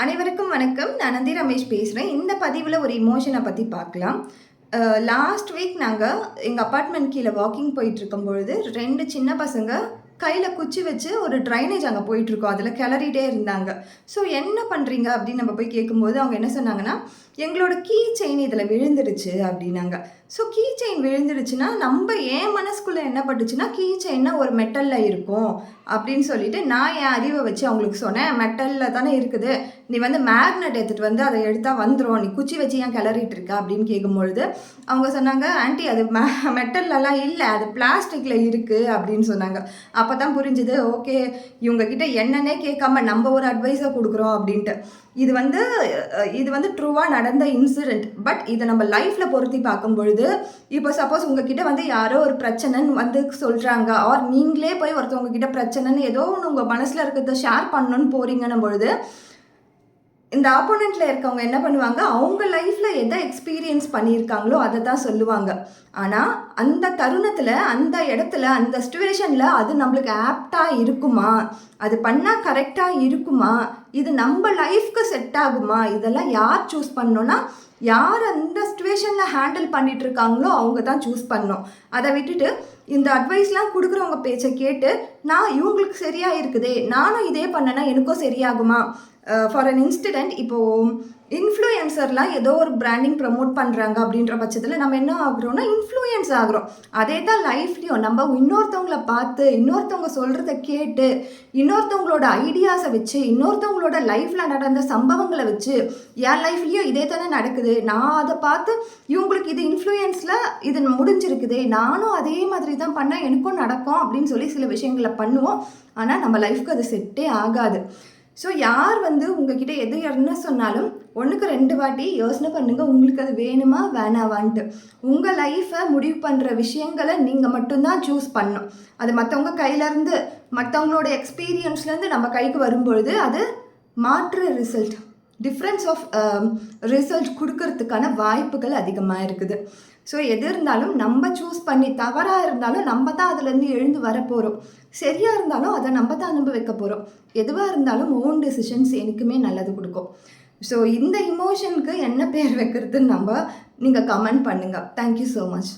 அனைவருக்கும் வணக்கம். நான் நந்தி ரமேஷ் பேசுகிறேன். இந்த பதிவில் ஒரு இமோஷனை பற்றி பார்க்கலாம். லாஸ்ட் வீக் நாங்கள் எங்கள் அப்பார்ட்மெண்ட் கீழே வாக்கிங் போயிட்டுருக்கும் பொழுது 2 சின்ன பசங்க கையில் குச்சி வச்சு ஒரு ட்ரைனேஜ் அங்கே போயிட்டுருக்கோம். அதில் கிளறிட்டே இருந்தாங்க. ஸோ என்ன பண்ணுறீங்க அப்படின்னு நம்ம போய் கேட்கும்போது அவங்க என்ன சொன்னாங்கன்னா, எங்களோட கீ செயின் இதில் விழுந்துடுச்சு அப்படின்னாங்க. ஸோ கீ செயின் விழுந்துடுச்சுன்னா நம்ம என் மனசுக்குள்ளே என்ன பட்டுச்சுன்னா, கீ செயின்னா ஒரு மெட்டலில் இருக்கும் அப்படின்னு சொல்லிட்டு நான் என் அறிவை வச்சு அவங்களுக்கு சொன்னேன். மெட்டலில் தானே இருக்குது, நீ வந்து மேக்னெட் எடுத்துகிட்டு வந்து அதை எடுத்தால் வந்துடும், நீ குச்சி வச்சு ஏன் கிளறிட்டு இருக்க அப்படின்னு கேட்கும்பொழுது அவங்க சொன்னாங்க, ஆண்டி அது மெட்டல்லலாம் இல்லை, அது பிளாஸ்டிக்கில் இருக்குது அப்படின்னு சொன்னாங்க. அப்போ தான் புரிஞ்சுது, ஓகே இவங்கக்கிட்ட என்னன்னே கேட்காம நம்ம ஒரு அட்வைஸை கொடுக்குறோம் அப்படின்ட்டு. இது வந்து ட்ரூவாக நடந்த இன்சிடெண்ட். பட் இதை நம்ம லைஃப்பில் பொருத்தி பார்க்கும் பொழுது, இப்போ சப்போஸ் உங்ககிட்ட வந்து யாரோ ஒரு பிரச்சனைன்னு வந்து சொல்கிறாங்க, ஆர் நீங்களே போய் ஒருத்தவங்க கிட்ட பிரச்சனைன்னு ஏதோ ஒன்று உங்கள் மனசில் இருக்கிறத ஷேர் பண்ணணுன்னு போகிறீங்கன்னும் பொழுது, இந்த ஆப்போனண்ட்டில் இருக்கவங்க என்ன பண்ணுவாங்க, அவங்க லைஃப்பில் எதை எக்ஸ்பீரியன்ஸ் பண்ணியிருக்காங்களோ அதை தான் சொல்லுவாங்க. ஆனால் அந்த தருணத்தில், அந்த இடத்துல, அந்த சிச்சுவேஷனில் அது நம்மளுக்கு ஆப்டாக இருக்குமா, அது பண்ணால் கரெக்டாக இருக்குமா, இது நம்ம லைஃப்க்கு செட் ஆகுமா, இதெல்லாம் யார் சூஸ் பண்ணணும்னா, யார் அந்த சிச்சுவேஷனில் ஹேண்டில் பண்ணிட்டு இருக்காங்களோ அவங்க தான் சூஸ் பண்ணணும். அதை விட்டுட்டு இந்த அட்வைஸ்லாம் கொடுக்குறவங்க பேச்சை கேட்டு நான் இவங்களுக்கு சரியாக இருக்குதே, நானும் இதே பண்ணேன்னா எனக்கும் சரியாகுமா. ஃபார் அன் இன்சிடென்ட், இப்போது இன்ஃப்ளூயன்சர்லாம் ஏதோ ஒரு பிராண்டிங் ப்ரமோட் பண்ணுறாங்க அப்படின்ற பட்சத்தில் நம்ம என்ன ஆகுறோம்னா இன்ஃப்ளூயன்ஸ் ஆகிறோம். அதே தான் லைஃப்லேயும் நம்ம இன்னொருத்தவங்கள பார்த்து, இன்னொருத்தவங்க சொல்கிறத கேட்டு, இன்னொருத்தவங்களோட ஐடியாஸை வச்சு, இன்னொருத்தவங்களோட லைஃப்பில் நடந்த சம்பவங்களை வச்சு, என் லைஃப்லேயும் இதே தானே நடக்குது, நான் அதை பார்த்து இவங்களுக்கு இது இன்ஃப்ளூயன்ஸில் இது முடிஞ்சிருக்குதே, நானும் அதே மாதிரி தான் பண்ணால் எனக்கும் நடக்கும் அப்படின்னு சொல்லி சில விஷயங்களை பண்ணுவோம். ஆனால் நம்ம லைஃப்க்கு அது செட்டே ஆகாது. ஸோ யார் வந்து உங்ககிட்ட எது என்ன சொன்னாலும் 1க்கு 2 வாட்டி யோசனை பண்ணுங்கள், உங்களுக்கு அது வேணுமா வேணாவான்ட்டு. உங்கள் லைஃப்பை முடிவு பண்ணுற விஷயங்களை நீங்கள் மட்டும்தான் சூஸ் பண்ணணும். அது மற்றவங்க கையிலேருந்து, மற்றவங்களோட எக்ஸ்பீரியன்ஸ்லேருந்து நம்ம கைக்கு வரும்பொழுது அது மாற்று ரிசல்ட், டிஃப்ரென்ஸ் ஆஃப் ரிசல்ட் கொடுக்கறதுக்கான வாய்ப்புகள் அதிகமாக இருக்குது. ஸோ எது இருந்தாலும் நம்ம சூஸ் பண்ணி, தவறாக இருந்தாலும் நம்ம தான் அதுலேருந்து எழுந்து வரப்போகிறோம், சரியாக இருந்தாலும் அதை நம்ம தான் அனுப்ப வைக்க போகிறோம். எதுவாக இருந்தாலும் ஓன் டெசிஷன்ஸ் எனக்குமே நல்லது கொடுக்கும். ஸோ இந்த இமோஷனுக்கு என்ன பேர் வைக்கிறதுன்னு நீங்கள் கமெண்ட் பண்ணுங்கள். Thank you so much.